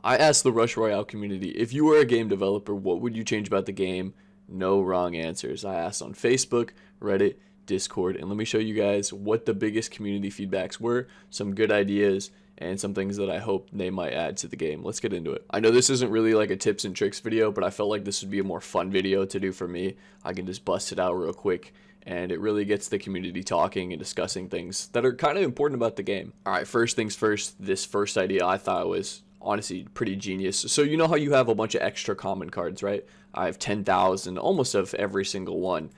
I asked the Rush Royale community, if you were a game developer, what would you change about the game? No wrong answers. I asked on Facebook, Reddit, Discord, and let me show you guys what the biggest community feedbacks were, some good ideas, and some things that I hope they might add to the game. Let's get into it. I know this isn't really like a tips and tricks video, but I felt like this would be a more fun video to do for me. I can just bust it out real quick, and it really gets the community talking and discussing things that are kind of important about the game. All right, first things first, this first idea I thought was honestly pretty genius. So you know how you have a bunch of extra common cards, right? I have 10,000 almost of every single one.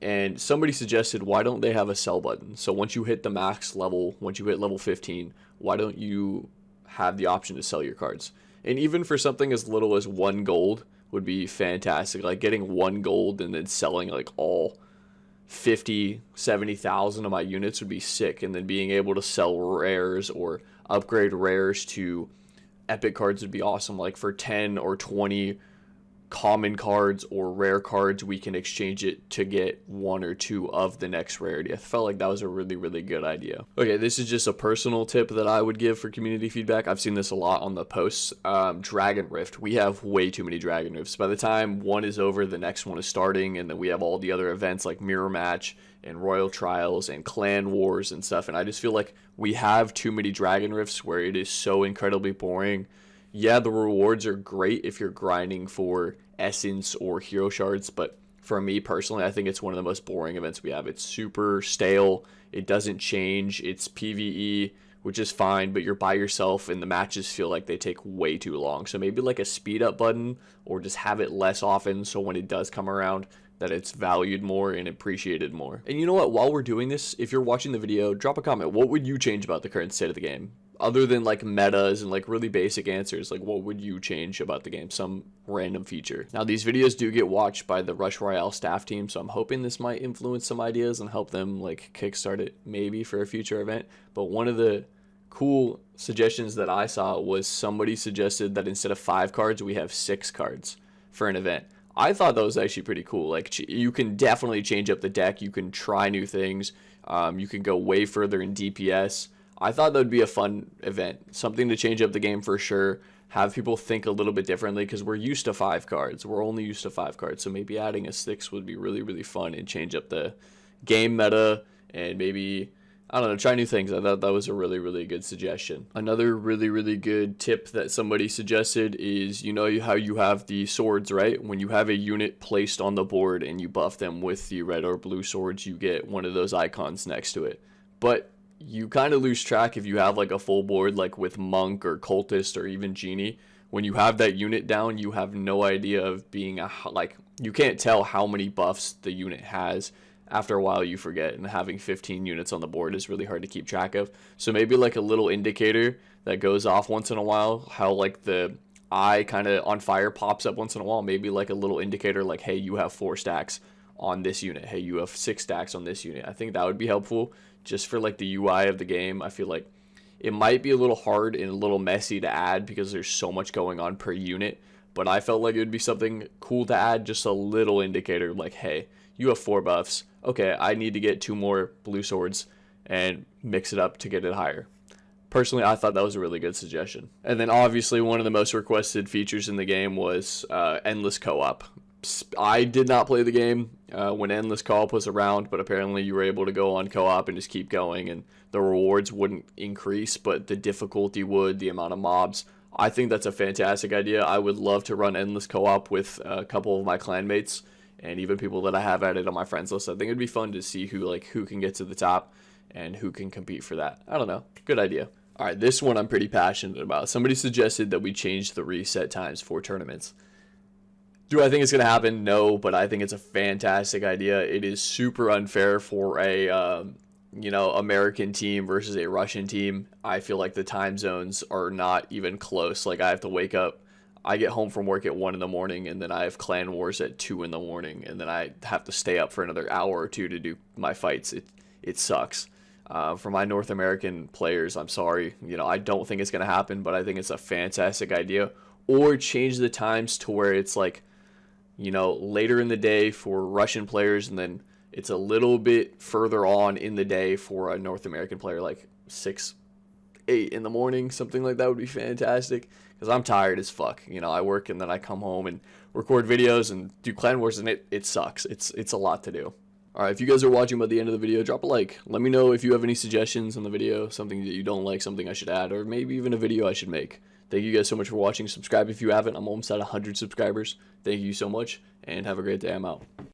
And somebody suggested, why don't they have a sell button? So once you hit the max level, once you hit level 15, why don't you have the option to sell your cards? And even for something as little as 1 gold would be fantastic. Like getting 1 gold and then selling like all 50, 70,000 of my units would be sick. And then being able to sell rares or upgrade rares to epic cards would be awesome. Like for 10 or 20 common cards or rare cards, we can exchange it to get 1 or 2 of the next rarity. I felt like that was a really good idea. Okay, this is just a personal tip that I would give for community feedback. I've seen this a lot on the posts. Dragon Rift. We have way too many Dragon Rifts. By the time one is over, the next one is starting, and then we have all the other events like Mirror Match and Royal Trials and Clan Wars and stuff, and I just feel like we have too many Dragon Rifts where it is so incredibly boring. Yeah, the rewards are great if you're grinding for essence or hero shards, but for me personally, I think it's one of the most boring events we have. It's super stale. It doesn't change. It's PvE, which is fine, but you're by yourself and the matches feel like they take way too long. So maybe like a speed up button, or just have it less often so when it does come around that it's valued more and appreciated more. And you know what, while we're doing this, if you're watching the video, drop a comment. What would you change about the current state of the game? Other than like metas and like really basic answers, like what would you change about the game? Some random feature. Now these videos do get watched by the Rush Royale staff team, so I'm hoping this might influence some ideas and help them like kickstart it maybe for a future event. But one of the cool suggestions that I saw was somebody suggested that instead of 5 cards, we have 6 cards for an event. I thought that was actually pretty cool. Like you can definitely change up the deck. You can try new things. You can go way further in DPS. I thought that would be a fun event, something to change up the game for sure, have people think a little bit differently, because we're used to 5 cards. We're only used to 5 cards, so maybe adding a 6 would be really fun and change up the game meta and maybe, I don't know, try new things. I thought that was a really good suggestion. Another really good tip that somebody suggested is, you know how you have the swords, right? When you have a unit placed on the board and you buff them with the red or blue swords, you get one of those icons next to it. But you kind of lose track if you have like a full board like with Monk or Cultist or even Genie. When you have that unit down, you have no idea of being like, you can't tell how many buffs the unit has. After a while you forget, and having 15 units on the board is really hard to keep track of. So maybe like a little indicator that goes off once in a while, how like the eye kind of on fire pops up once in a while. Maybe like a little indicator like, hey, you have 4 stacks on this unit. Hey, you have 6 stacks on this unit. I think that would be helpful just for like the UI of the game. I feel like it might be a little hard and a little messy to add because there's so much going on per unit, but I felt like it would be something cool to add, just a little indicator like, hey, you have 4 buffs. Okay, I need to get 2 more blue swords and mix it up to get it higher. Personally, I thought that was a really good suggestion. And then obviously one of the most requested features in the game was endless co-op. I did not play the game when endless co-op was around, but apparently you were able to go on co-op and just keep going, and the rewards wouldn't increase, but the difficulty would, the amount of mobs. I think that's a fantastic idea. I would love to run endless co-op with a couple of my clanmates and even people that I have added on my friends list. I think it'd be fun to see who can get to the top and who can compete for that. I don't know. Good idea. All right, this one I'm pretty passionate about. Somebody suggested that we change the reset times for tournaments. Do I think it's going to happen? No, but I think it's a fantastic idea. It is super unfair for a American team versus a Russian team. I feel like the time zones are not even close. Like I have to wake up, I get home from work at 1 in the morning, and then I have clan wars at 2 in the morning, and then I have to stay up for another hour or 2 to do my fights. It sucks. For my North American players, I'm sorry. I don't think it's going to happen, but I think it's a fantastic idea. Or change the times to where it's like, later in the day for Russian players, and then it's a little bit further on in the day for a North American player, like 6, 8 in the morning, something like that would be fantastic. because I'm tired as fuck. You know, I work and then I come home and record videos and do clan wars, and it sucks. It's a lot to do. Alright, if you guys are watching by the end of the video, drop a like. Let me know if you have any suggestions on the video, something that you don't like, something I should add, or maybe even a video I should make. Thank you guys so much for watching. Subscribe if you haven't. I'm almost at 100 subscribers. Thank you so much, and have a great day. I'm out.